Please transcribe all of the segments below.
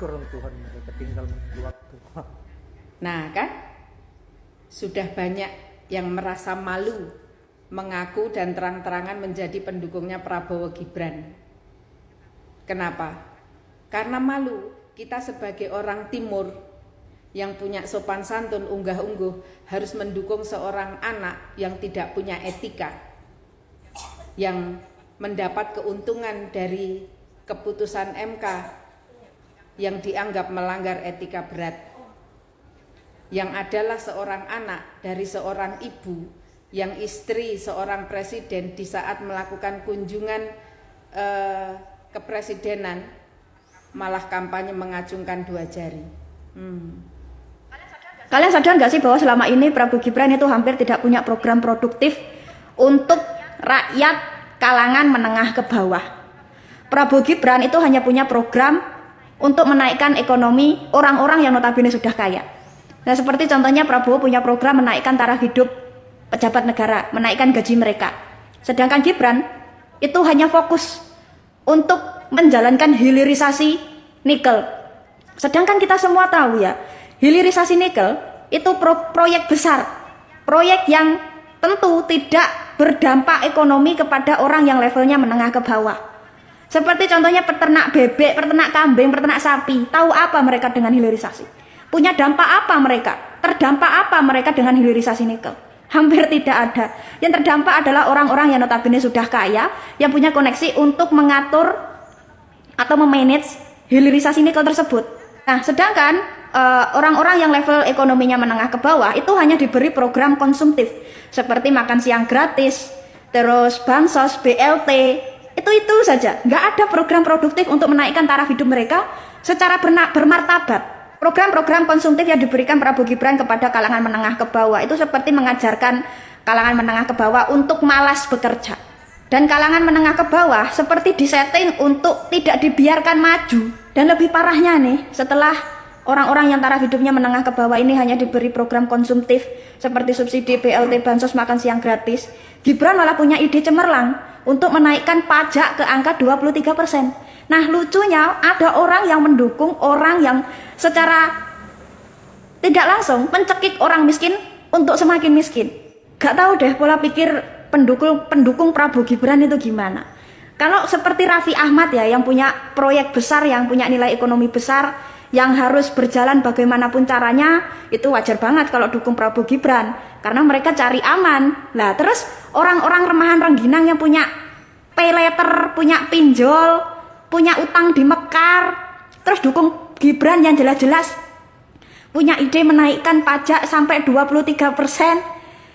keruntuhan mereka tinggal menunggu waktu. Nah kan, sudah banyak yang merasa malu mengaku dan terang-terangan menjadi pendukungnya Prabowo Gibran. Kenapa? Karena malu. Kita sebagai orang timur yang punya sopan santun unggah-ungguh harus mendukung seorang anak yang tidak punya etika, yang mendapat keuntungan dari keputusan MK yang dianggap melanggar etika berat, yang adalah seorang anak dari seorang ibu yang istri seorang presiden di saat melakukan kunjungan kepresidenan malah kampanye mengacungkan 2 jari. Kalian sadar nggak sih bahwa selama ini Prabowo Gibran itu hampir tidak punya program produktif untuk rakyat kalangan menengah ke bawah. Prabowo Gibran itu hanya punya program untuk menaikkan ekonomi orang-orang yang notabene sudah kaya. Nah, seperti contohnya Prabowo punya program menaikkan taraf hidup pejabat negara, menaikkan gaji mereka. Sedangkan Gibran itu hanya fokus untuk menjalankan hilirisasi nikel. Sedangkan kita semua tahu ya, hilirisasi nikel itu proyek besar, proyek yang tentu tidak berdampak ekonomi kepada orang yang levelnya menengah ke bawah. Seperti contohnya peternak bebek, peternak kambing, peternak sapi. Tahu apa mereka dengan hilirisasi? Punya dampak apa mereka? Terdampak apa mereka dengan hilirisasi nikel? Hampir tidak ada. Yang terdampak adalah orang-orang yang notabene sudah kaya, yang punya koneksi untuk mengatur atau memanage hilirisasi nikel tersebut. Nah, sedangkan orang-orang yang level ekonominya menengah ke bawah itu hanya diberi program konsumtif seperti makan siang gratis, terus bansos, BLT, itu saja. Nggak ada program produktif untuk menaikkan taraf hidup mereka secara bermartabat. Program-program konsumtif yang diberikan Prabowo Gibran kepada kalangan menengah ke bawah itu seperti mengajarkan kalangan menengah ke bawah untuk malas bekerja. Dan kalangan menengah ke bawah seperti disetting untuk tidak dibiarkan maju. Dan lebih parahnya nih, setelah orang-orang yang taraf hidupnya menengah ke bawah ini hanya diberi program konsumtif seperti subsidi BLT, bansos, makan siang gratis, Gibran malah punya ide cemerlang untuk menaikkan pajak ke angka 23%. Nah, lucunya ada orang yang mendukung orang yang secara tidak langsung mencekik orang miskin untuk semakin miskin. Gak tahu deh pola pikir pendukung Prabowo Gibran itu gimana. Kalau seperti Raffi Ahmad ya, yang punya proyek besar, yang punya nilai ekonomi besar, yang harus berjalan bagaimanapun caranya, itu wajar banget kalau dukung Prabowo Gibran, karena mereka cari aman. Lah terus orang-orang remahan rengginang yang punya pay letter, punya pinjol, punya utang di Mekar, terus dukung Gibran yang jelas-jelas punya ide menaikkan pajak sampai 23%.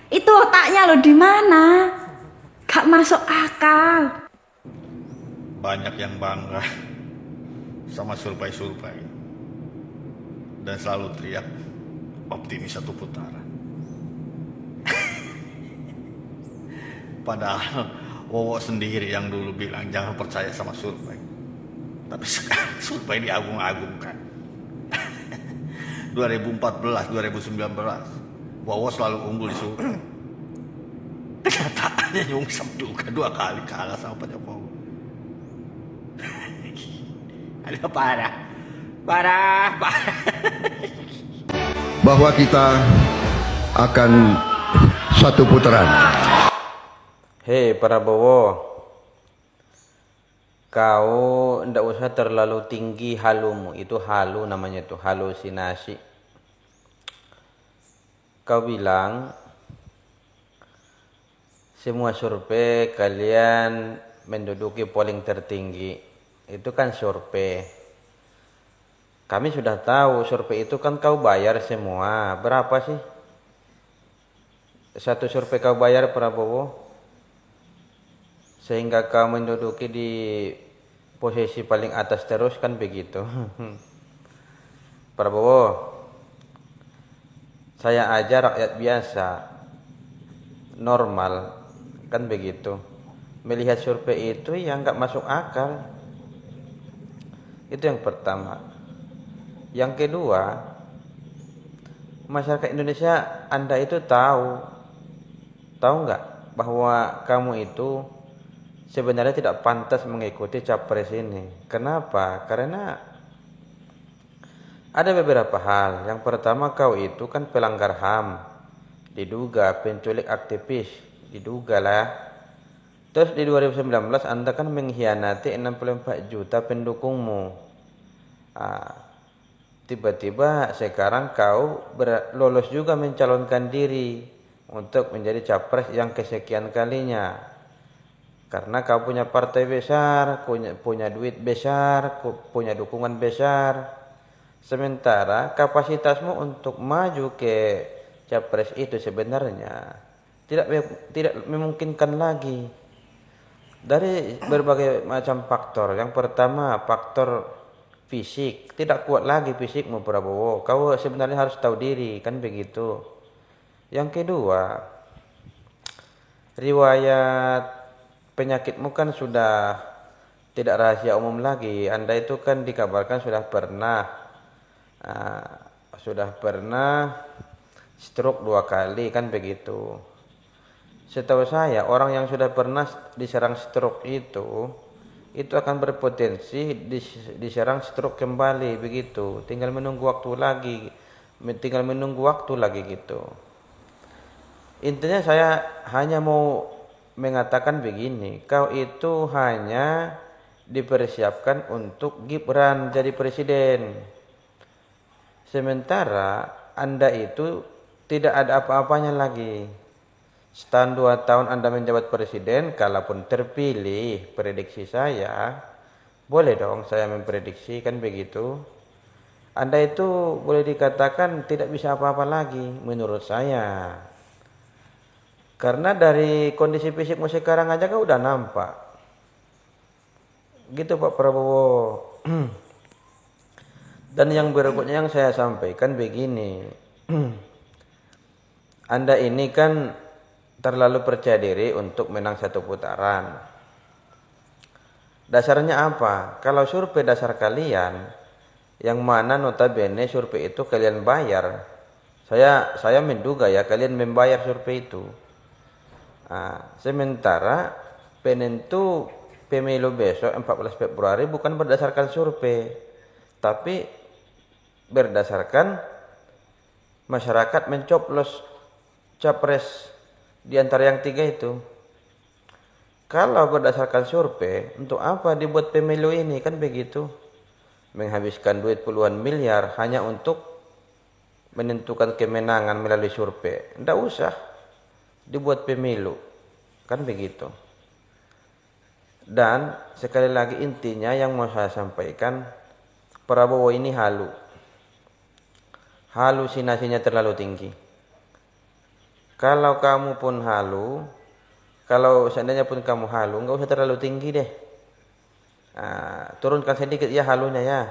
Itu otaknya loh di mana? Gak masuk akal. Banyak yang bangga sama survei-survei dan selalu teriak optimis 1 putaran. Padahal Wowo sendiri yang dulu bilang jangan percaya sama survei. Tapi sekarang survei diagung-agungkan. 2014, 2019 Wowo selalu unggul di survei. Kenyataannya nyungsep juga 2 kali kalah sama Pak Jokowi. Ada parah. Bahwa kita akan 1 putaran. Hei Prabowo, kau ndak usah terlalu tinggi halumu. Itu halu namanya, itu halusinasi. Kau bilang semua survei kalian menduduki polling tertinggi. Itu kan survei. Kami sudah tahu survei itu kan kau bayar semua. Berapa sih? 1 survei kau bayar Prabowo? Sehingga kau menduduki di posisi paling atas terus, kan begitu. Prabowo, saya aja rakyat biasa, normal, kan begitu. Melihat survei itu yang nggak masuk akal. Itu yang pertama. Yang kedua, masyarakat Indonesia, Anda itu tahu nggak bahwa kamu itu sebenarnya tidak pantas mengikuti capres ini. Kenapa? Karena Ada beberapa hal. Yang pertama, kau itu kan pelanggar HAM, diduga penculik aktivis, diduga lah. Terus di 2019 Anda kan mengkhianati 64 juta pendukungmu. Tiba-tiba sekarang kau lolos juga mencalonkan diri untuk menjadi capres yang kesekian kalinya. Karena kau punya partai besar, punya duit besar, punya dukungan besar. Sementara kapasitasmu untuk maju ke capres itu sebenarnya tidak memungkinkan lagi. Dari berbagai macam faktor. Yang pertama, faktor fisik. Tidak kuat lagi fisikmu Prabowo. Kau sebenarnya harus tahu diri, kan begitu. Yang kedua, riwayat penyakitmu kan sudah tidak rahasia umum lagi. Anda itu kan dikabarkan sudah pernah stroke 2 kali, kan begitu. Setahu saya orang yang sudah pernah diserang stroke itu akan berpotensi diserang stroke kembali, begitu. Tinggal menunggu waktu lagi gitu. Intinya saya hanya mau mengatakan begini, kau itu hanya dipersiapkan untuk Gibran jadi presiden. Sementara Anda itu tidak ada apa-apanya lagi. Setahun 2 tahun Anda menjabat presiden, kalaupun terpilih, prediksi saya, boleh dong saya memprediksi, kan begitu. Anda itu boleh dikatakan tidak bisa apa-apa lagi menurut saya. Karena dari kondisi fisikmu sekarang aja kan udah nampak. Gitu Pak Prabowo. Dan yang berikutnya yang saya sampaikan begini. Anda ini kan terlalu percaya diri untuk menang 1 putaran. Dasarnya apa? Kalau survei dasar kalian, yang mana notabene survei itu kalian bayar. Saya menduga ya kalian membayar survei itu. Sementara penentu pemilu besok 14 Februari bukan berdasarkan survei, tapi berdasarkan masyarakat mencoblos capres di antara yang 3 itu. Kalau berdasarkan survei, untuk apa dibuat pemilu ini, kan begitu. Menghabiskan duit puluhan miliar hanya untuk menentukan kemenangan melalui survei. Tidak usah dibuat pemilu, kan begitu. Dan sekali lagi intinya yang mau saya sampaikan, Prabowo ini halusinasinya terlalu tinggi. Kalau kamu pun kalau seandainya pun kamu halu, nggak usah terlalu tinggi deh. Turunkan sedikit ya halunya ya.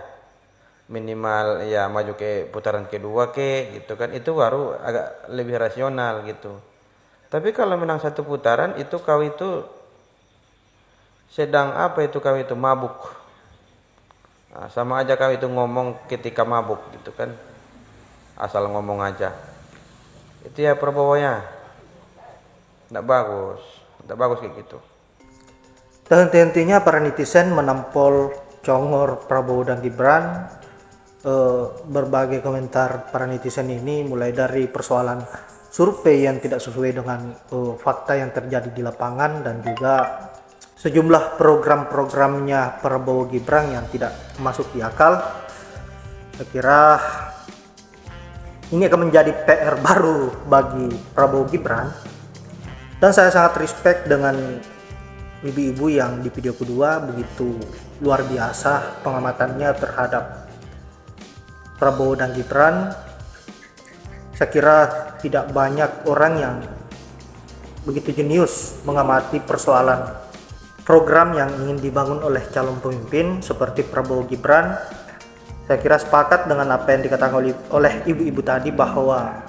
Minimal ya maju ke putaran kedua gitu kan. Itu baru agak lebih rasional gitu. Tapi kalau menang 1 putaran itu kau itu kau itu mabuk. Sama aja kau itu ngomong ketika mabuk gitu kan. Asal ngomong aja. Itu ya Prabowo ya. Tidak bagus kayak gitu. Dan henti-hentinya para netizen menampol congor Prabowo dan Gibran. Berbagai komentar para netizen ini mulai dari persoalan survei yang tidak sesuai dengan fakta yang terjadi di lapangan, dan juga sejumlah program-programnya Prabowo Gibran yang tidak masuk di akal. Saya kira ini akan menjadi PR baru bagi Prabowo Gibran. Dan saya sangat respect dengan ibu-ibu yang di video kedua begitu luar biasa pengamatannya terhadap Prabowo dan Gibran. Saya kira tidak banyak orang yang begitu jenius mengamati persoalan program yang ingin dibangun oleh calon pemimpin seperti Prabowo Gibran. Saya kira sepakat dengan apa yang dikatakan oleh ibu-ibu tadi, bahwa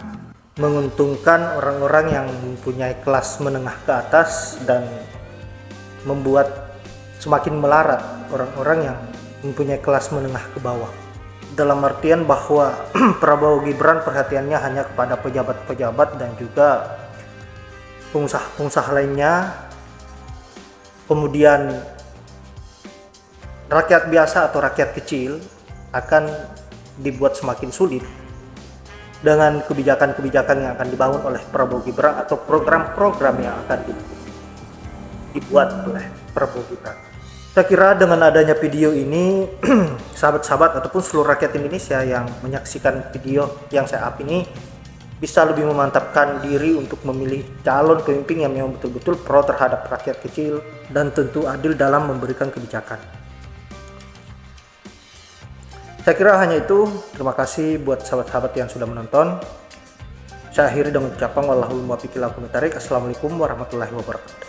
menguntungkan orang-orang yang mempunyai kelas menengah ke atas dan membuat semakin melarat orang-orang yang mempunyai kelas menengah ke bawah. Dalam artian bahwa Prabowo Gibran perhatiannya hanya kepada pejabat-pejabat dan juga pengusaha-pengusaha lainnya. Kemudian rakyat biasa atau rakyat kecil akan dibuat semakin sulit dengan kebijakan-kebijakan yang akan dibangun oleh Prabowo Gibran atau program-program yang akan dibuat oleh Prabowo Gibran. Saya kira dengan adanya video ini, sahabat-sahabat ataupun seluruh rakyat Indonesia yang menyaksikan video yang saya up ini bisa lebih memantapkan diri untuk memilih calon pemimpin yang memang betul-betul pro terhadap rakyat kecil dan tentu adil dalam memberikan kebijakan. Saya kira hanya itu. Terima kasih buat sahabat-sahabat yang sudah menonton. Saya akhiri dengan ucapan wallahul muwaffiq ila aqwamit thoriq. Assalamualaikum warahmatullahi wabarakatuh.